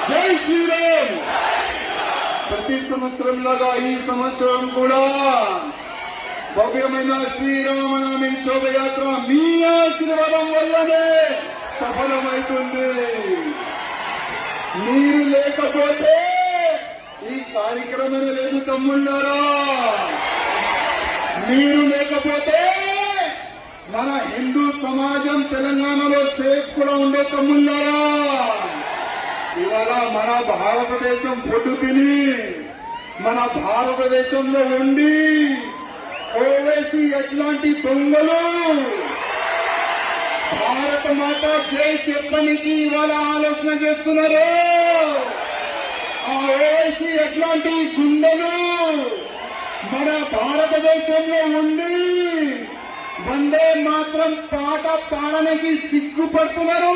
జై శ్రీరామ్. ప్రతి సంవత్సరంలాగా ఈ సంవత్సరం కూడా భవ్యమైన శ్రీరామనవమి శోభయాత్ర మీ ఆశీర్వాదం వల్లనే సఫలమవుతుంది. మీరు లేకపోతే ఈ కార్యక్రమం లేదు తమ్ముళ్ళారా. మీరు లేకపోతే మన హిందూ సమాజం తెలంగాణలో సేఫ్ కూడా ఉండే తమ్ముళ్ళారా. ఇవాళ మన భారతదేశం ఫుడ్ తిని మన భారతదేశంలో ఉండి ఓవైసీ ఎట్లాంటి దొంగలు భారత మాత జై చెప్పడానికి ఇవాళ ఆలోచన చేస్తున్నారు. ఆ ఓవైసీ ఎట్లాంటి గుండెలు మన భారతదేశంలో ఉండి వందే మాత్రం పాట పాడడానికి సిగ్గుపడుతున్నారు.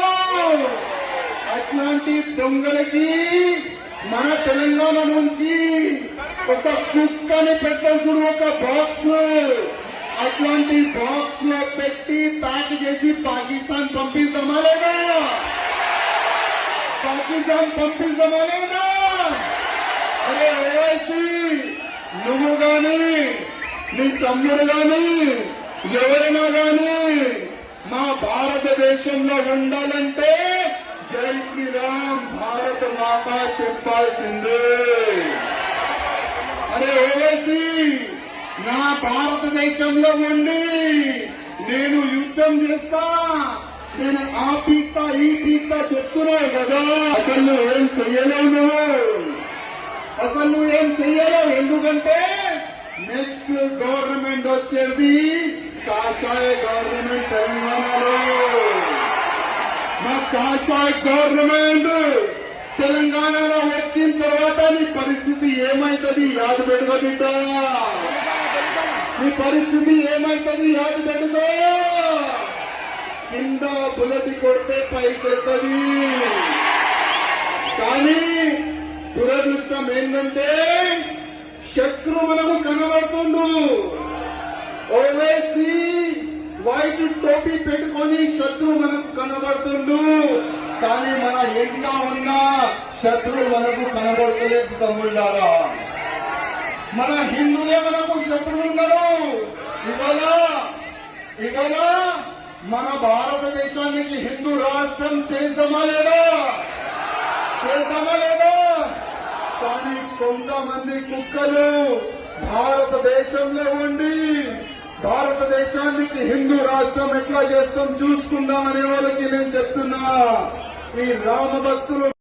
అట్లాంటి దొంగలకి మన తెలంగాణ నుంచి ఒక కుక్కని పెట్టాల్సిన ఒక బాక్స్, అట్లాంటి బాక్స్ లో పెట్టి ప్యాక్ చేసి పాకిస్తాన్ పంపిస్తామా లేదా? పాకిస్తాన్ పంపిస్తామా లేదా? అరే ఓవైసీ, నువ్వు గాని నీ తమ్ముడు గాని ఎవరైనా గాని మా భారతదేశంలో ఉండాలంటే జై శ్రీరామ్ భారత మాత చెప్పాల్సిందే. అరే ఓవైసీ, నా భారతదేశంలో ఉండి నేను యుద్ధం చేస్తా, నేను ఆ పీక్తా ఈ పీక్తా చెప్తున్నావు కదా, అసలు నువ్వేం చెయ్యలేవు. అసలు నువ్వేం చెయ్యలేవు. ఎందుకంటే నెక్స్ట్ గవర్నమెంట్ వచ్చేది కాషాయ గవర్నమెంట్ తెలంగాణలో. మా కాషాయ గవర్నమెంట్ తెలంగాణలో వచ్చిన తర్వాత నీ పరిస్థితి ఏమైతుంది యాదు పెట్టుకో బిడ్డ. నీ పరిస్థితి ఏమైతుంది యాదు పెట్టుకో. కింద బుల్లెట్ కొడితే పైకి వెళ్తుంది. కానీ దురదృష్టం ఏంటంటే శత్రు మనకు కనబడుతుండు. ఓవైసీ వైట్ టోపీ పెట్టుకొని శత్రువు మనకు కనబడుతుండు. కానీ మన ఇంకా ఉన్న శత్రువు మనకు కనబడతలేదు తమ్ముళ్ళారా. మన హిందువులే మనకు శత్రువులు ఉన్నారు. ఇవాళ మన భారతదేశానికి హిందూ రాష్ట్రం చేద్దామా లేదా? చేద్దామా లేదా? కానీ కొంతమంది కుక్కలు భారతదేశంలో ఉండి భారతదేశానికి హిందూ రాష్ట్రం ఎట్లా చేస్తాం చూసుకుందామనే వాళ్ళకి నేను చెప్తున్నా. ఈ రామ భక్తులు